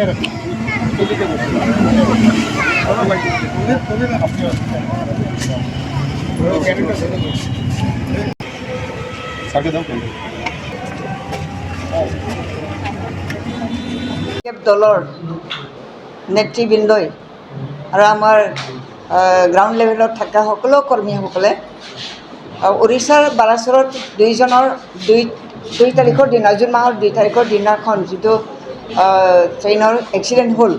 দলৰ নেতৃবৃন্দই আৰু আমাৰ গ্ৰাউণ্ড লেভেলত থকা সকলো কৰ্মীসকলে উৰিষ্যাৰ বালাসৰত দুই তাৰিখৰ দিনা জুন মাহৰ 2 তাৰিখৰ দিনাখন যিটো ট্ৰেইনৰ এক্সিডেণ্ট হ'ল,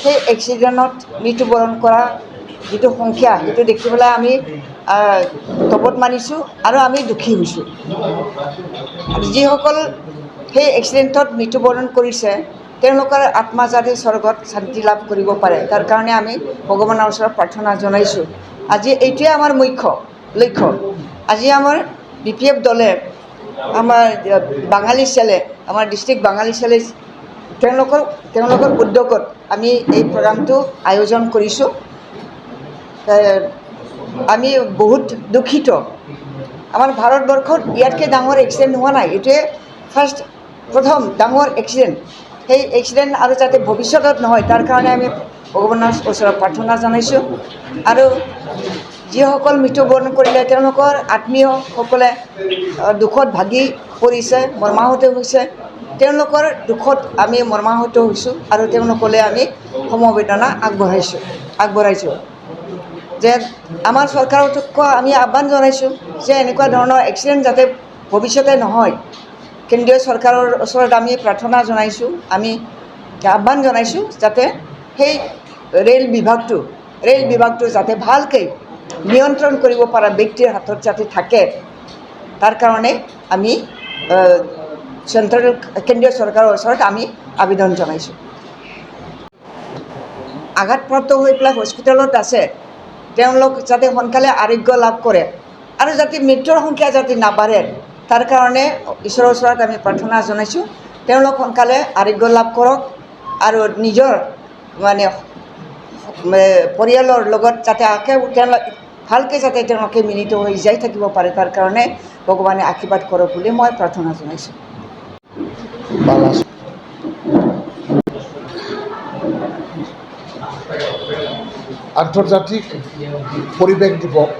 সেই এক্সিডেণ্টত মৃত্যুবৰণ কৰা যিটো সংখ্যা, সেইটো দেখি পেলাই আমি তপত মানিছোঁ আৰু আমি দুখী হৈছোঁ। যিসকল সেই এক্সিডেণ্টত মৃত্যুবৰণ কৰিছে তেওঁলোকৰ আত্মা যাতে স্বৰ্গত শান্তি লাভ কৰিব পাৰে, তাৰ কাৰণে আমি ভগৱানৰ ওচৰত প্ৰাৰ্থনা জনাইছোঁ। আজি এইটোৱে আমাৰ মুখ্য লক্ষ্য। আজি আমাৰ BPF দলে আমাৰ বাঙালী চেলে, আমাৰ ডিষ্ট্ৰিক্ট বাঙালী চেলে তেওঁলোকৰ উদ্যোগত আমি এই প্ৰগ্ৰামটো আয়োজন কৰিছোঁ। আমি বহুত দুখিত। আমাৰ ভাৰতবৰ্ষত ইয়াতকৈ ডাঙৰ এক্সিডেণ্ট হোৱা নাই। এইটোৱে প্ৰথম ডাঙৰ এক্সিডেণ্ট। সেই এক্সিডেণ্ট আৰু যাতে ভৱিষ্যতত নহয় তাৰ কাৰণে আমি ভগৱানৰ ওচৰত প্ৰাৰ্থনা জনাইছোঁ। আৰু যিসকল মৃত্যুবৰণ কৰিলে তেওঁলোকৰ আত্মীয়সকলে দুখত ভাগি পৰিছে, মৰ্মাহত হৈছে। তেওঁলোকৰ দুখত আমি মৰ্মাহত হৈছোঁ আৰু তেওঁলোকলৈ আমি সমবেদনা আগবঢ়াইছোঁ। যে আমাৰ চৰকাৰকো আমি আহ্বান জনাইছোঁ যে এনেকুৱা ধৰণৰ এক্সিডেণ্ট যাতে ভৱিষ্যতে নহয়। কেন্দ্ৰীয় চৰকাৰৰ ওচৰত আমি প্ৰাৰ্থনা জনাইছোঁ, আমি আহ্বান জনাইছোঁ যাতে সেই ৰেল বিভাগটো যাতে ভালকৈ নিয়ন্ত্ৰণ কৰিব পৰা ব্যক্তিৰ হাতত যাতে থাকে, তাৰ কাৰণে আমি কেন্দ্ৰীয় চৰকাৰৰ ওচৰত আমি আবেদন জনাইছোঁ। আঘাতপ্ৰাপ্ত হৈ পেলাই হস্পিটেলত আছে, তেওঁলোক যাতে সোনকালে আৰোগ্য লাভ কৰে আৰু যাতে মৃত্যুৰ সংখ্যা যাতে নাবাঢ়ে, তাৰ কাৰণে ঈশ্বৰৰ ওচৰত আমি প্ৰাৰ্থনা জনাইছোঁ। তেওঁলোক সোনকালে আৰোগ্য লাভ কৰক আৰু নিজৰ পৰিয়ালৰ লগত যাতে ভালকৈ যাতে তেওঁলোকে মিলিত হৈ যাই থাকিব পাৰে, তাৰ কাৰণে ভগৱানে আশীৰ্বাদ কৰক বুলি মই প্ৰাৰ্থনা জনাইছোঁ। আন্তৰ্জাতিক পৰিৱেশ দিৱস,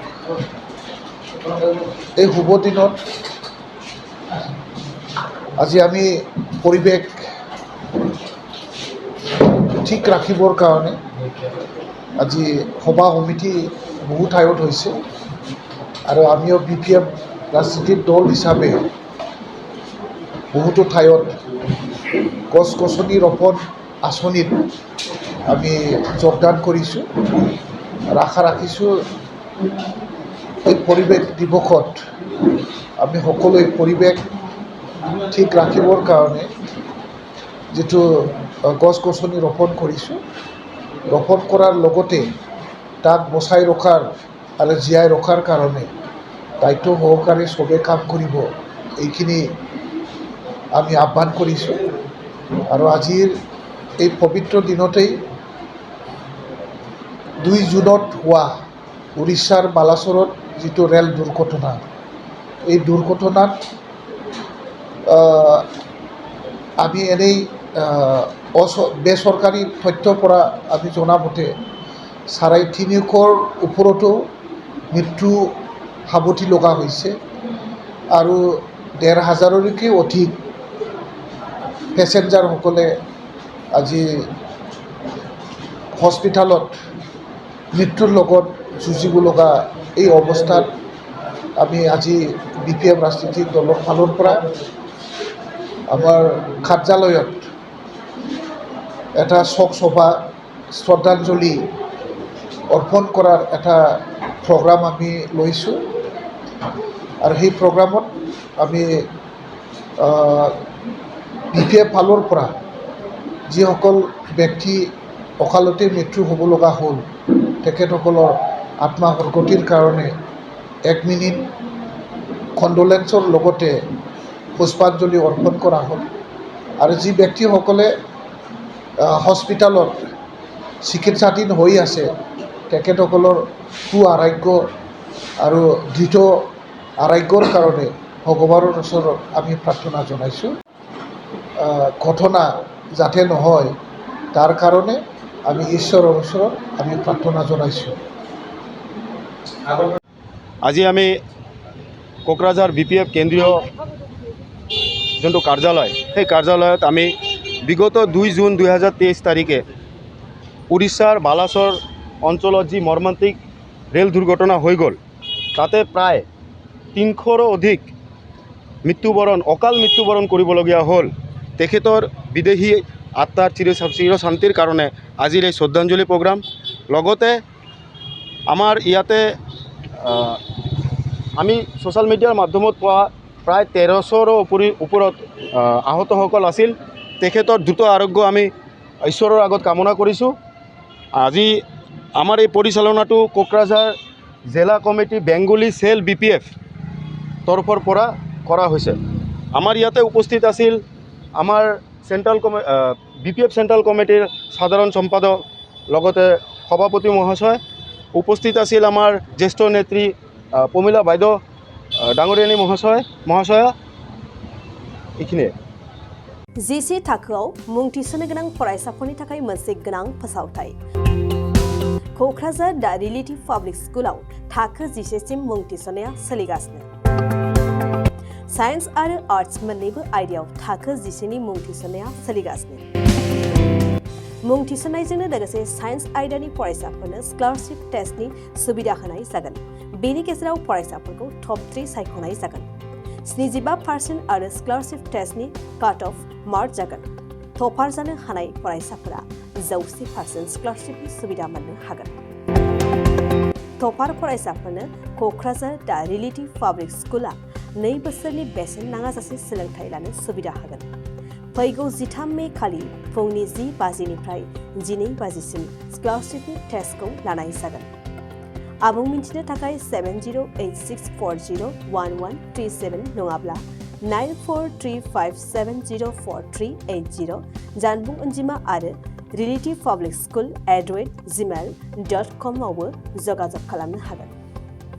এই শুভ দিনত আজি আমি পৰিৱেশ ঠিক ৰাখিবৰ কাৰণে আজি সভা সমিতি বহু ঠাইত হৈছে আৰু আমিও BPF ৰাজনীতিক দল হিচাপে বহুতো ঠাইত গছ গছনি ৰোপণ আঁচনিত আমি যোগদান কৰিছোঁ আৰু আশা ৰাখিছোঁ এই পৰিৱেশ দিৱসত আমি সকলোৱে পৰিৱেশ ঠিক ৰাখিবৰ কাৰণে যিটো গছ গছনি ৰোপণ কৰিছোঁ, ৰোপণ কৰাৰ লগতে তাক বচাই ৰখাৰ আৰু জীয়াই ৰখাৰ কাৰণে দায়িত্ব সহকাৰে চবেই কাম কৰিব, এইখিনি আমি আহ্বান কৰিছোঁ। আৰু আজিৰ এই পবিত্ৰ দিনতেই 2 জুনত হোৱা উৰিষ্যাৰ বালাসৰত যিটো ৰেল দুৰ্ঘটনা, এই দুৰ্ঘটনাত আমি এনেই বেচৰকাৰী তথ্যৰ পৰা আমি জনামতে 350ৰ ওপৰতো মৃত্যু সাৱটি লগা হৈছে আৰু 1,500লৈকে অধিক পেছেঞ্জাৰসকলে আজি হস্পিটেলত মৃত্যুৰ লগত যুঁজিব লগা এই অৱস্থাত আমি আজি BPF ৰাজনীতিক দলৰ ফালৰ পৰা আমাৰ কাৰ্যালয়ত এটা শোক সভা শ্ৰদ্ধাঞ্জলি অৰ্পণ কৰাৰ এটা প্ৰগ্ৰাম আমি লৈছোঁ আৰু সেই প্ৰগ্ৰামত আমি BPF ফালৰ পৰা যিসকল ব্যক্তি অকালতে মৃত্যু হ'ব লগা হ'ল তেখেতসকলৰ আত্মা সদ্গতিৰ কাৰণে 1 মিনিট কণ্ডোলেন্সৰ লগতে পুষ্পাঞ্জলি অৰ্পণ কৰা হ'ল। আৰু যি ব্যক্তিসকলে হস্পিটেলত চিকিৎসাধীন হৈ আছে তেখেতসকলৰ আৰোগ্য আৰু দ্ৰুত আৰোগ্যৰ কাৰণে ভগৱানৰ ওচৰত আমি প্ৰাৰ্থনা জনাইছোঁ। ঘটনা যাতে নহয় তাৰ কাৰণে আমি ঈশ্বৰৰ ওচৰত আমি প্ৰাৰ্থনা জনাইছোঁ। আজি আমি কোকৰাঝাৰ BPF কেন্দ্ৰীয় যোনটো কাৰ্যালয়, সেই কাৰ্যালয়ত আমি বিগত 2 জুন 2023 তাৰিখে উৰিষ্যাৰ বালাসৰ অঞ্চলত যি মৰ্মান্তিক ৰেল দুৰ্ঘটনা হৈ গ'ল, তাতে প্ৰায় 300ৰো অধিক অকাল মৃত্যুবৰণ কৰিবলগীয়া হ'ল। তেখেতৰ বিদেহী আত্মাৰ চিৰ শান্তিৰ কাৰণে আজিৰ এই শ্ৰদ্ধাঞ্জলি প্ৰগ্ৰাম। লগতে আমাৰ ইয়াতে আমি ছ'চিয়েল মিডিয়াৰ মাধ্যমত পোৱা প্ৰায় 1300ৰো ওপৰত আহতসকল আছিল। তেখেতৰ দ্ৰুত আৰোগ্য আমি ঈশ্বৰৰ আগত কামনা কৰিছোঁ। আজি আমাৰ এই পৰিচালনাটো কোকৰাঝাৰ জিলা কমিটি বেংগলী চেল BPF তৰফৰ পৰা কৰা হৈছে। আমাৰ ইয়াতে উপস্থিত আছিল আমাৰ BPF চেণ্ট্ৰেল কমিটিৰ সাধাৰণ সম্পাদক, লগতে সভাপতি মহাশয়। উপস্থিত আছিল আমাৰ জ্যেষ্ঠ নেত্ৰী প্ৰমীলা বাইদেউ ডাঙৰীয়ানী মহাশয়া। এইখিনিয়ে। जिसे थाखोआव मुं थिसननो गोनां फरायसाफोरनि थाखाय मोनसे गोनां फोसावथाय। क'क्राझार दा रिलेटिभ पाब्लिक स्कुलाव थाखो 10 सिम मुं थिसननाया सोलिगासिनो। साइन्स आरो आर्ट्स मोन्नैबो आयदायाव थाखो 10 नि मुं थिसननाया सोलिगासिनो। मुं थिसननायजोंनो लोगोसे साइन्स आयदानि फरायसाफोरनो स्कलारशिप टेस्टनि सुबिदा होनाय जागोन। बेनि गेजेराव फरायसाफोरखौ टप 3 सायख'नाय जागोन। 75% आरो स्कलारशिप टेस्टनि काट अफ मार्क जागोन। टपार जानो हानाय फरायसाफोरा 100% स्कलारशिपनि सुबिदा मोननो हागोन। टपार फरायसाफोरनो क'क्राझार दा रिलेटिभ पाब्लिक स्कुला 2 बोसोरनि बेसेन नाङाजासे सोलोंथाइ लानो सुबिदा होगोन। फैगौ 13 मे खालि फुंनि 10 बाजिनिफ्राय 12 बाजिसिम स्कलारशिपनि टेस्टखौ लानाय जागोन। आबुं मिन्थिनो थाखाय 7086401137 नङाब्ला 9435704380 जानबुं अनजिमा आरो relativpublicschool@gmail.com आवबो जगाजग खालामनो हागोन।